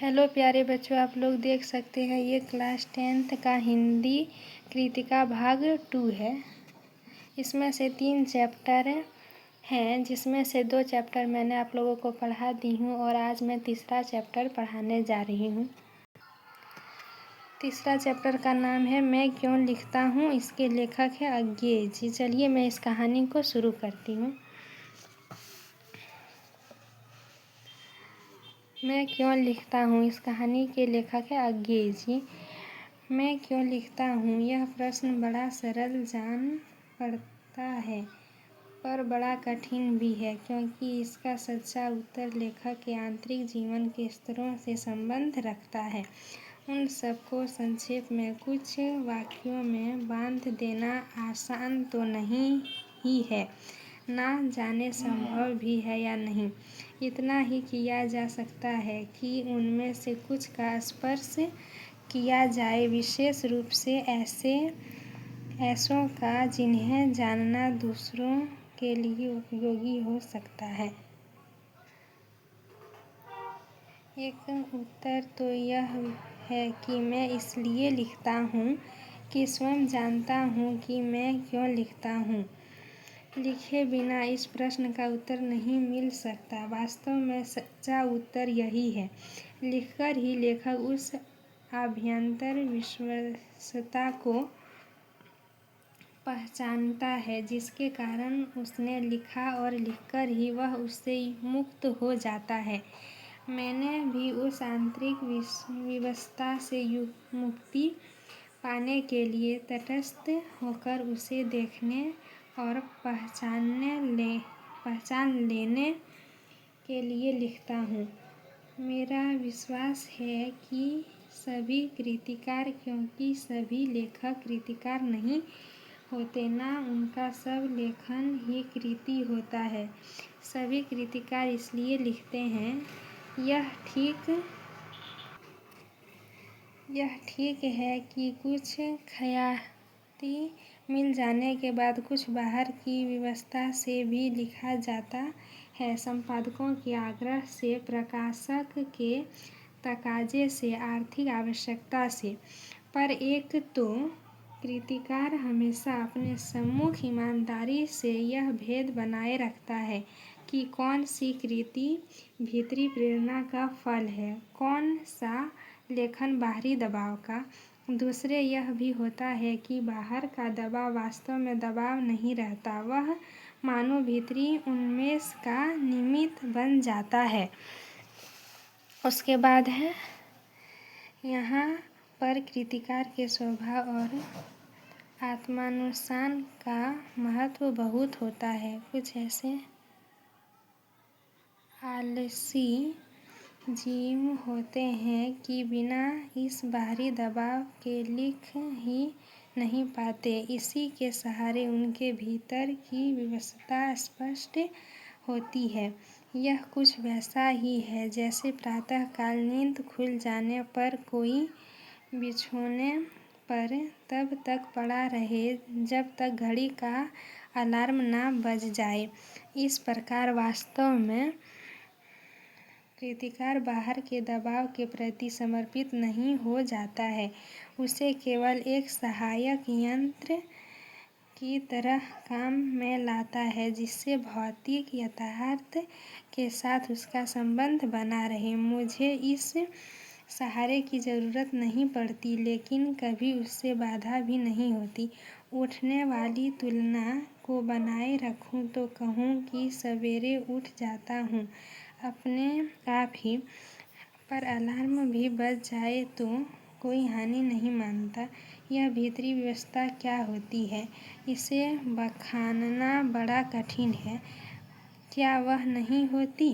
Hello प्यारे बच्चों, आप लोग देख सकते हैं ये क्लास 10th का हिंदी कृतिका भाग 2 है। इसमें से 3 चैप्टर हैं, जिसमें से 2 चैप्टर मैंने आप लोगों को पढ़ा दी हूँ और आज मैं तीसरा चैप्टर पढ़ाने जा रही हूँ। तीसरा चैप्टर का नाम है मैं क्यों लिखता हूँ। इसके लेखक है अज्ञेय जी। चलिए मैं इस कहानी को शुरू करती हूँ। मैं क्यों लिखता हूँ, इस कहानी के लेखक है अज्ञेय जी। मैं क्यों लिखता हूँ, यह प्रश्न बड़ा सरल जान पड़ता है पर बड़ा कठिन भी है, क्योंकि इसका सच्चा उत्तर लेखक के आंतरिक जीवन के स्तरों से संबंध रखता है। उन सबको संक्षेप में कुछ वाक्यों में बांध देना आसान तो नहीं ही है, ना जाने संभव भी है या नहीं। इतना ही किया जा सकता है कि उनमें से कुछ का स्पर्श किया जाए, विशेष रूप से ऐसों का जिन्हें जानना दूसरों के लिए उपयोगी हो सकता है। एक उत्तर तो यह है कि मैं इसलिए लिखता हूँ कि स्वयं जानता हूँ कि मैं क्यों लिखता हूँ। लिखे बिना इस प्रश्न का उत्तर नहीं मिल सकता। वास्तव में सच्चा उत्तर यही है। लिखकर ही लेखक उस आभ्यंतर विश्वसता को पहचानता है जिसके कारण उसने लिखा, और लिखकर ही वह उससे मुक्त हो जाता है। मैंने भी उस आंतरिक विवशता से मुक्ति पाने के लिए तटस्थ होकर उसे देखने और पहचान लेने के लिए लिखता हूँ। मेरा विश्वास है कि सभी कृतिकार, क्योंकि सभी लेखक कृतिकार नहीं होते, ना उनका सब लेखन ही कृति होता है। सभी कृतिकार इसलिए लिखते हैं। यह ठीक है कि कुछ ख्याति मिल जाने के बाद कुछ बाहर की व्यवस्था से भी लिखा जाता है, संपादकों के आग्रह से, प्रकाशक के तकाजे से, आर्थिक आवश्यकता से। पर एक तो कृतिकार हमेशा अपने सम्मुख ईमानदारी से यह भेद बनाए रखता है कि कौन सी कृति भीतरी प्रेरणा का फल है, कौन सा लेखन बाहरी दबाव का। दूसरे यह भी होता है कि बाहर का दबाव वास्तव में दबाव नहीं रहता, वह मानो भीतरी उन्मेष का निमित्त बन जाता है। उसके बाद है यहाँ पर कृतिकार के स्वभाव और आत्मानुशासन का महत्व बहुत होता है। कुछ ऐसे आलसी जीव होते हैं कि बिना इस बाहरी दबाव के लिख ही नहीं पाते। इसी के सहारे उनके भीतर की विवशता स्पष्ट होती है। यह कुछ वैसा ही है जैसे प्रातःकाल नींद खुल जाने पर कोई बिछौने पर तब तक पड़ा रहे जब तक घड़ी का अलार्म ना बज जाए। इस प्रकार वास्तव में कृतिकार बाहर के दबाव के प्रति समर्पित नहीं हो जाता है, उसे केवल एक सहायक यंत्र की तरह काम में लाता है, जिससे भौतिक यथार्थ के साथ उसका संबंध बना रहे। मुझे इस सहारे की ज़रूरत नहीं पड़ती, लेकिन कभी उससे बाधा भी नहीं होती। उठने वाली तुलना को बनाए रखूं तो कहूँ कि सवेरे उठ जाता हूँ अपने आप ही, पर अलार्म भी बज जाए तो कोई हानि नहीं मानता। यह भीतरी व्यवस्था क्या होती है, इसे बखानना बड़ा कठिन है। क्या वह नहीं होती,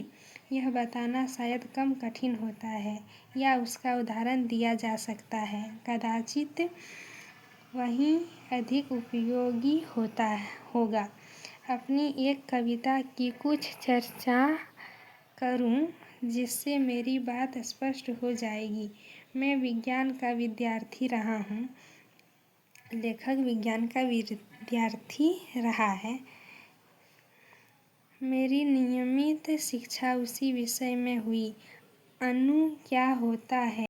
यह बताना शायद कम कठिन होता है, या उसका उदाहरण दिया जा सकता है। कदाचित वही अधिक उपयोगी होगा। अपनी एक कविता की कुछ चर्चा करूं जिससे मेरी बात स्पष्ट हो जाएगी। मैं विज्ञान का विद्यार्थी रहा हूँ। लेखक विज्ञान का विद्यार्थी रहा है। मेरी नियमित शिक्षा उसी विषय में हुई। अणु क्या होता है?